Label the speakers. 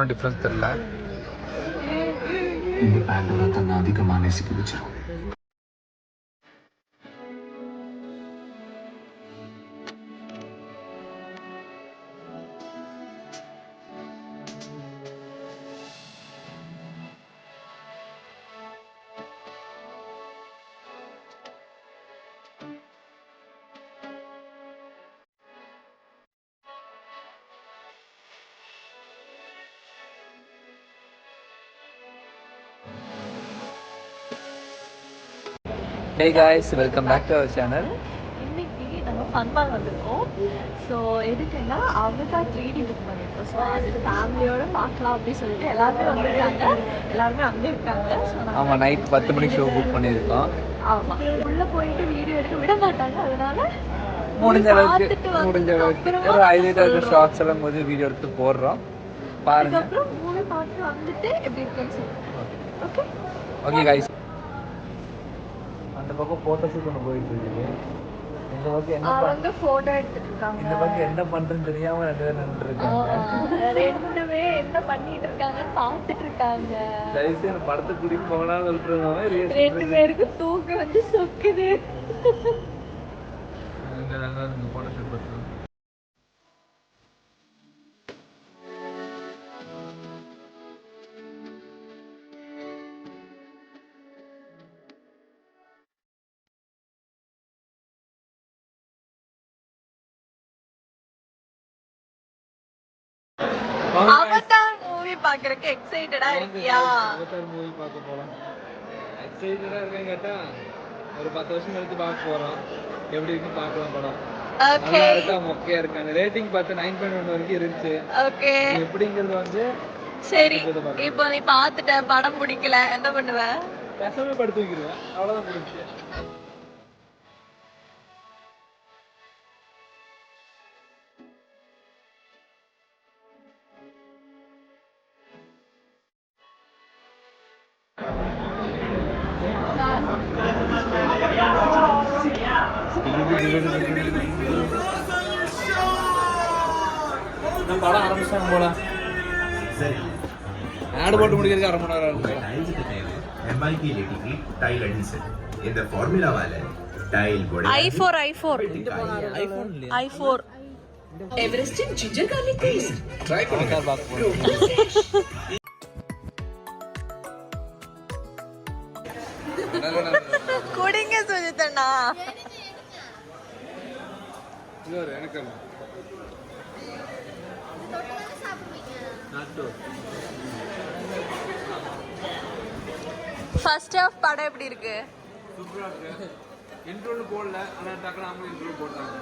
Speaker 1: ஒன்றும் டிஃப்ரென்ஸ் தெரியல.
Speaker 2: இந்த பேண்டோட தன்னை அதிகமாக நேசிக்க வச்சிடும்.
Speaker 1: Hey guys, welcome back to our channel.
Speaker 3: இன்னைக்கு நம்ம ஃபன்பால் வந்திருக்கோம். ஸோ எதுக்குன்னா அவதார் 3D புக் பண்ணியிருக்கோம். ஸோ அது ஃபேமிலியோட பார்க்கலாம் அப்படின்னு சொல்லிட்டு எல்லாருமே வந்திருக்காங்க, எல்லாருமே அங்கே இருக்காங்க.
Speaker 1: ஆமாம், நைட் 10 மணிக்கு ஷோ புக் பண்ணியிருக்கோம்.
Speaker 3: ஆமாம், உள்ளே போயிட்டு வீடியோ எடுக்க விட மாட்டாங்க. அதனால
Speaker 1: முடிஞ்ச அளவுக்கு ஒரு ஹைலைட் ஷார்ட்ஸ் எல்லாம் போது வீடியோ எடுத்து போடுறோம். பாருங்க.
Speaker 3: அதுக்கப்புறம் மூவி பார்த்து வந்துட்டு எப்படி இருக்குன்னு சொல்லுங்க. ஓகே
Speaker 1: ஓகே கைஸ், அந்த பக்கம் போட்டோ ஷூட் ஒன்று போயிட்டு இருக்குது. இந்த பக்கம்
Speaker 3: அவங்க ஃபோட்டோ எடுத்துட்டு இருக்காங்க.
Speaker 1: இந்த பக்கம் என்ன பண்றதுன்னு தெரியாம ரெண்டு பேரும் நின்றுருக்காங்க.
Speaker 3: ரெண்டுமே என்ன பண்ணிட்டு இருக்காங்க பார்த்துட்டு இருக்காங்க.
Speaker 1: தயவுசெய்து எனக்கு படத்துக்கு கூட்டிட்டு போகலாம்னு சொல்லிட்டு
Speaker 3: ரெண்டு பேருக்கு தூக்கம் வந்து சொக்குது.
Speaker 1: போட்டோ ஷூட் பண்ணுறோம்.
Speaker 3: அவதார் மூவி பார்க்கறதுக்கு எக்ஸைட்டடா இருக்கியா?
Speaker 1: அவதார் மூவி பார்க்க போலாம். எக்ஸைட்டடா இருக்கேன் கேட்டா ஒரு 10 வருஷம் கழிச்சு பார்க்க போறோம். எப்படி இருக்கு பார்க்கலாம் படம்.
Speaker 3: ஓகே
Speaker 1: நல்லா மொக்கையா இருக்காங்க. ரேட்டிங் பார்த்து 9.1 வரைக்கும் இருந்துச்சு.
Speaker 3: ஓகே
Speaker 1: எப்படிங்கிறது வந்து
Speaker 3: சரி. இப்போ நீ பார்த்துட்ட, படம் பிடிக்கல, என்ன பண்ணுவ?
Speaker 1: பேசாம படுத்து வைக்கிறேன், அவ்வளவுதான் முடிஞ்சு. படம் ஆரம்பிச்சாங்க போல. ஆட் போட்டு முடிக்கிறதுக்கு அரை மணி நேரம்
Speaker 4: MIP रेटिंग की टाइल एडिशन இந்த ஃபார்முலாவால டைல் போட
Speaker 3: i4 Everest ginger garlic paste
Speaker 1: try பண்ணுங்க பாக்க.
Speaker 3: குடிங்க சுஜிதண்ணா.
Speaker 1: இது எனக்கு
Speaker 3: ஃபர்ஸ்ட் ஹாஃப் படம் எப்படி இருக்கு?
Speaker 1: சூப்பரா இருக்கு. இன்ட்ரோல போடல, ஆனா டக்குனு அவங்க இன்ட்ரோ போட்டாங்க.